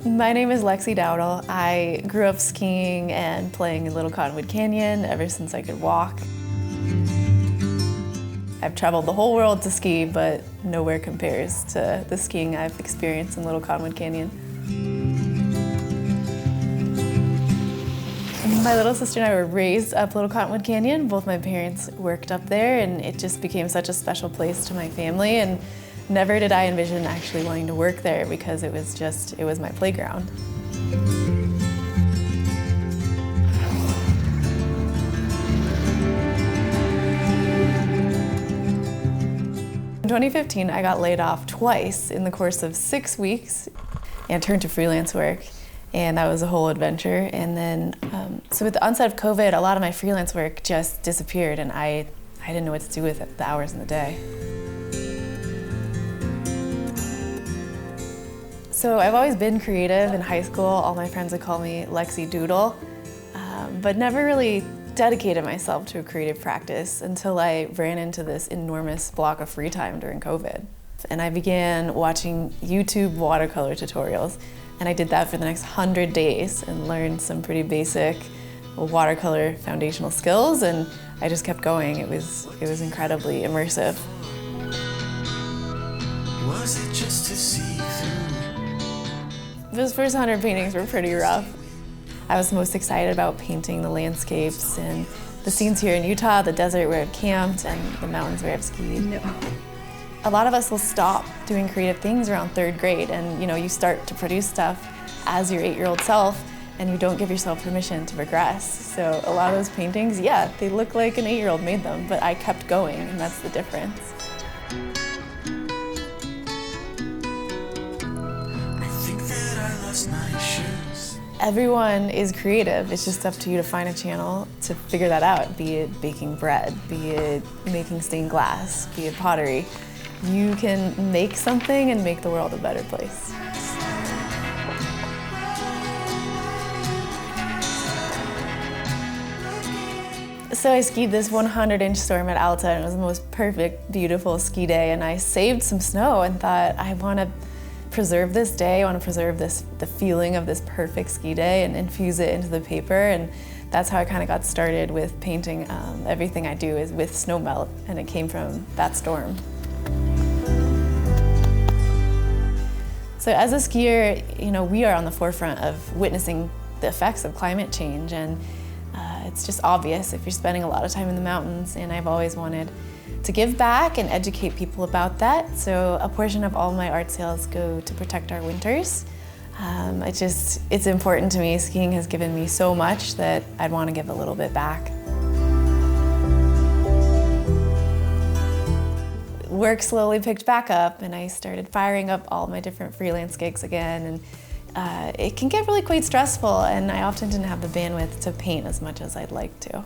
My name is Lexi Dowdall. I grew up skiing and playing in Little Cottonwood Canyon ever since I could walk. I've traveled the whole world to ski, but nowhere compares to the skiing I've experienced in Little Cottonwood Canyon. My little sister and I were raised up Little Cottonwood Canyon. Both my parents worked up there, and it just became such a special place to my family. And never did I envision actually wanting to work there because it was my playground. In 2015, I got laid off twice in the course of 6 weeks and turned to freelance work. And that was a whole adventure. And then, so with the onset of COVID, a lot of my freelance work just disappeared, and I didn't know what to do with the hours in the day. So I've always been creative. In high school, all my friends would call me Lexi Doodle, but never really dedicated myself to a creative practice until I ran into this enormous block of free time during COVID. And I began watching YouTube watercolor tutorials, and I did that for the next 100 days and learned some pretty basic watercolor foundational skills, and I just kept going. It was incredibly immersive. Was it just to see through? Those first 100 paintings were pretty rough. I was most excited about painting the landscapes and the scenes here in Utah, the desert where I've camped, and the mountains where I've skied. No. A lot of us will stop doing creative things around 3rd grade, and you start to produce stuff as your 8-year-old self, and you don't give yourself permission to progress. So a lot of those paintings, yeah, they look like an 8-year-old made them, but I kept going, and that's the difference. Everyone is creative. It's just up to you to find a channel to figure that out, be it baking bread, be it making stained glass, be it pottery. You can make something and make the world a better place. So I skied this 100-inch storm at Alta, and it was the most perfect, beautiful ski day, and I saved some snow and thought, I want to preserve this day. I want to preserve the feeling of this perfect ski day and infuse it into the paper, and that's how I kind of got started with painting. Everything I do is with snow melt, and it came from that storm. So as a skier, we are on the forefront of witnessing the effects of climate change, and it's just obvious if you're spending a lot of time in the mountains, and I've always wanted to give back and educate people about that. So a portion of all my art sales go to protect our winters. It's important to me. Skiing has given me so much that I'd want to give a little bit back. Work slowly picked back up, and I started firing up all my different freelance gigs again. And it can get really quite stressful, and I often didn't have the bandwidth to paint as much as I'd like to.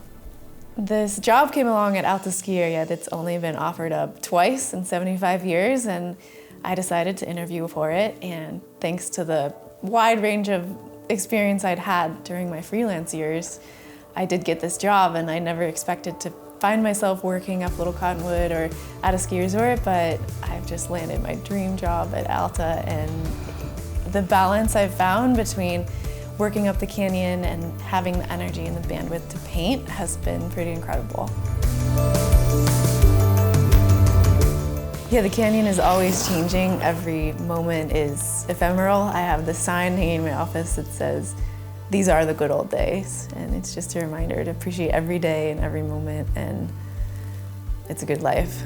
This job came along at Alta Ski Area that's only been offered up twice in 75 years, and I decided to interview for it. And thanks to the wide range of experience I'd had during my freelance years, I did get this job, and I never expected to find myself working up Little Cottonwood or at a ski resort, but I've just landed my dream job at Alta, and the balance I've found between working up the canyon and having the energy and the bandwidth to paint has been pretty incredible. Yeah, the canyon is always changing. Every moment is ephemeral. I have this sign hanging in my office that says, "These are the good old days." And it's just a reminder to appreciate every day and every moment, and it's a good life.